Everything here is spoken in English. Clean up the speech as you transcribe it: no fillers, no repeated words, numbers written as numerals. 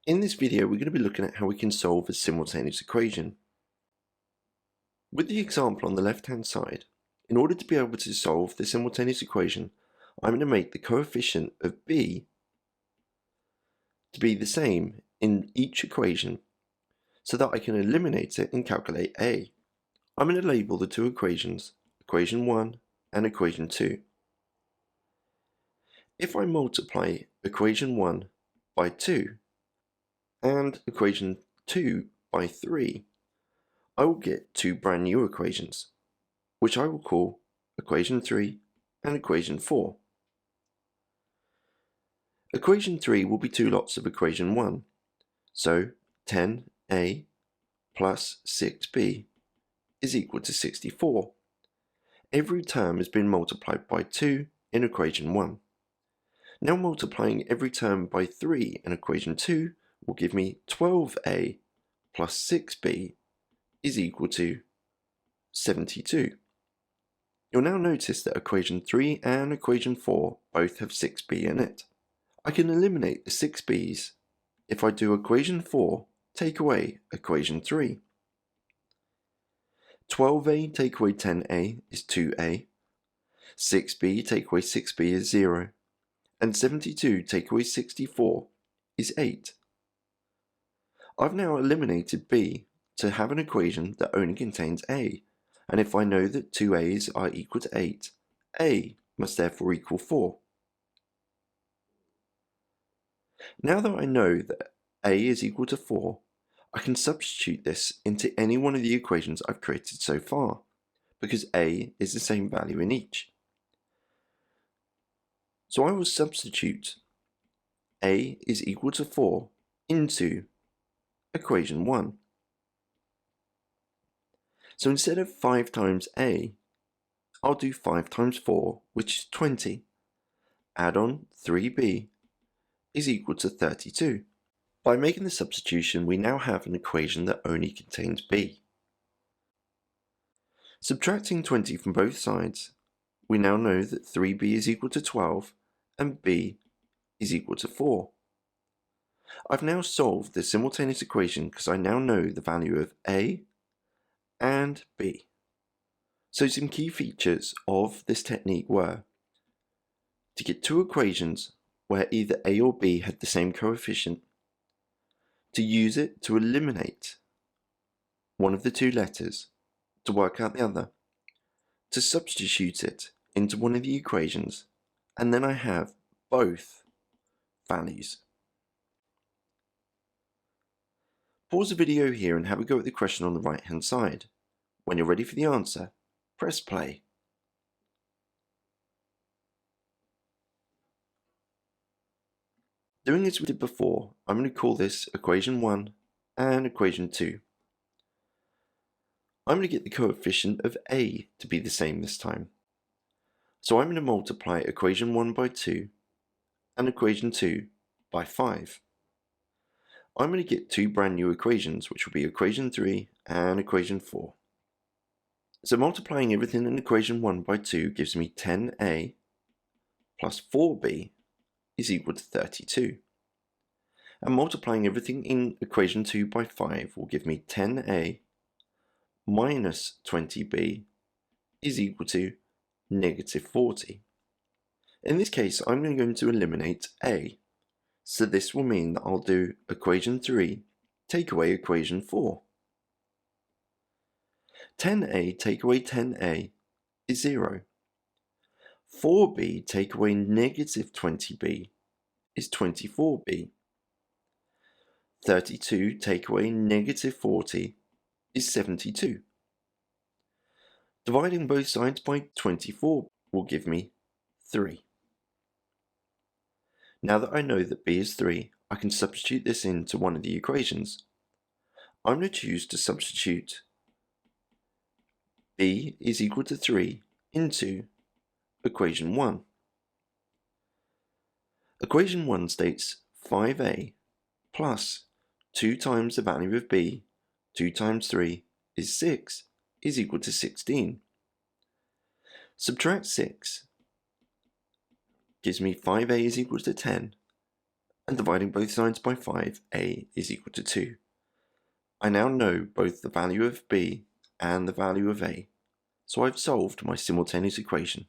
In this video, we're going to be looking at how we can solve a simultaneous equation. With the example on the left-hand side, in order to be able to solve the simultaneous equation, I'm going to make the coefficient of b to be the same in each equation so that I can eliminate it and calculate a. I'm going to label the two equations, equation 1 and equation 2. If I multiply equation 1 by 2, and equation 2 by 3, I will get two brand new equations, which I will call equation 3 and equation 4. Equation 3 will be two lots of equation 1, so 10a plus 6b is equal to 64. Every term has been multiplied by 2 in equation 1. Now multiplying every term by 3 in equation 2 will give me 12a plus 6b is equal to 72. You'll now notice that equation 3 and equation 4 both have 6b in it. I can eliminate the 6b's if I do equation 4 take away equation 3. 12a take away 10a is 2a, 6b take away 6b is 0, and 72 take away 64 is 8. I've now eliminated b to have an equation that only contains a, and if I know that 2a's are equal to 8, a must therefore equal 4. Now that I know that a is equal to 4, I can substitute this into any one of the equations I've created so far, because a is the same value in each. So I will substitute a is equal to 4 into equation 1. So instead of 5 times a, I'll do 5 times 4, which is 20. Add on 3b is equal to 32. By making the substitution, we now have an equation that only contains b. Subtracting 20 from both sides, we now know that 3b is equal to 12 and b is equal to 4. I've now solved the simultaneous equation because I now know the value of a and b. So some key features of this technique were to get two equations where either a or b had the same coefficient, to use it to eliminate one of the two letters to work out the other, to substitute it into one of the equations, and then I have both values. Pause the video here and have a go at the question on the right hand side. When you're ready for the answer, press play. Doing as we did before, I'm going to call this equation 1 and equation 2. I'm going to get the coefficient of a to be the same this time. So I'm going to multiply equation 1 by 2 and equation 2 by 5. I'm going to get two brand new equations, which will be equation 3 and equation 4. So multiplying everything in equation 1 by 2 gives me 10a plus 4b is equal to 32. And multiplying everything in equation 2 by 5 will give me 10a minus 20b is equal to negative 40. In this case, I'm going to eliminate a. So this will mean that I'll do equation 3 take away equation 4. 10a take away 10a is 0. 4b take away negative 20b is 24b. 32 take away negative 40 is 72. Dividing both sides by 24 will give me 3. Now that I know that b is 3, I can substitute this into one of the equations. I'm going to choose to substitute b is equal to 3 into equation 1. Equation 1 states 5a plus 2 times the value of b, 2 times 3 is 6, is equal to 16. Subtract 6 gives me 5a is equal to 10, and dividing both sides by 5, a is equal to 2. I now know both the value of b and the value of a, so I've solved my simultaneous equation.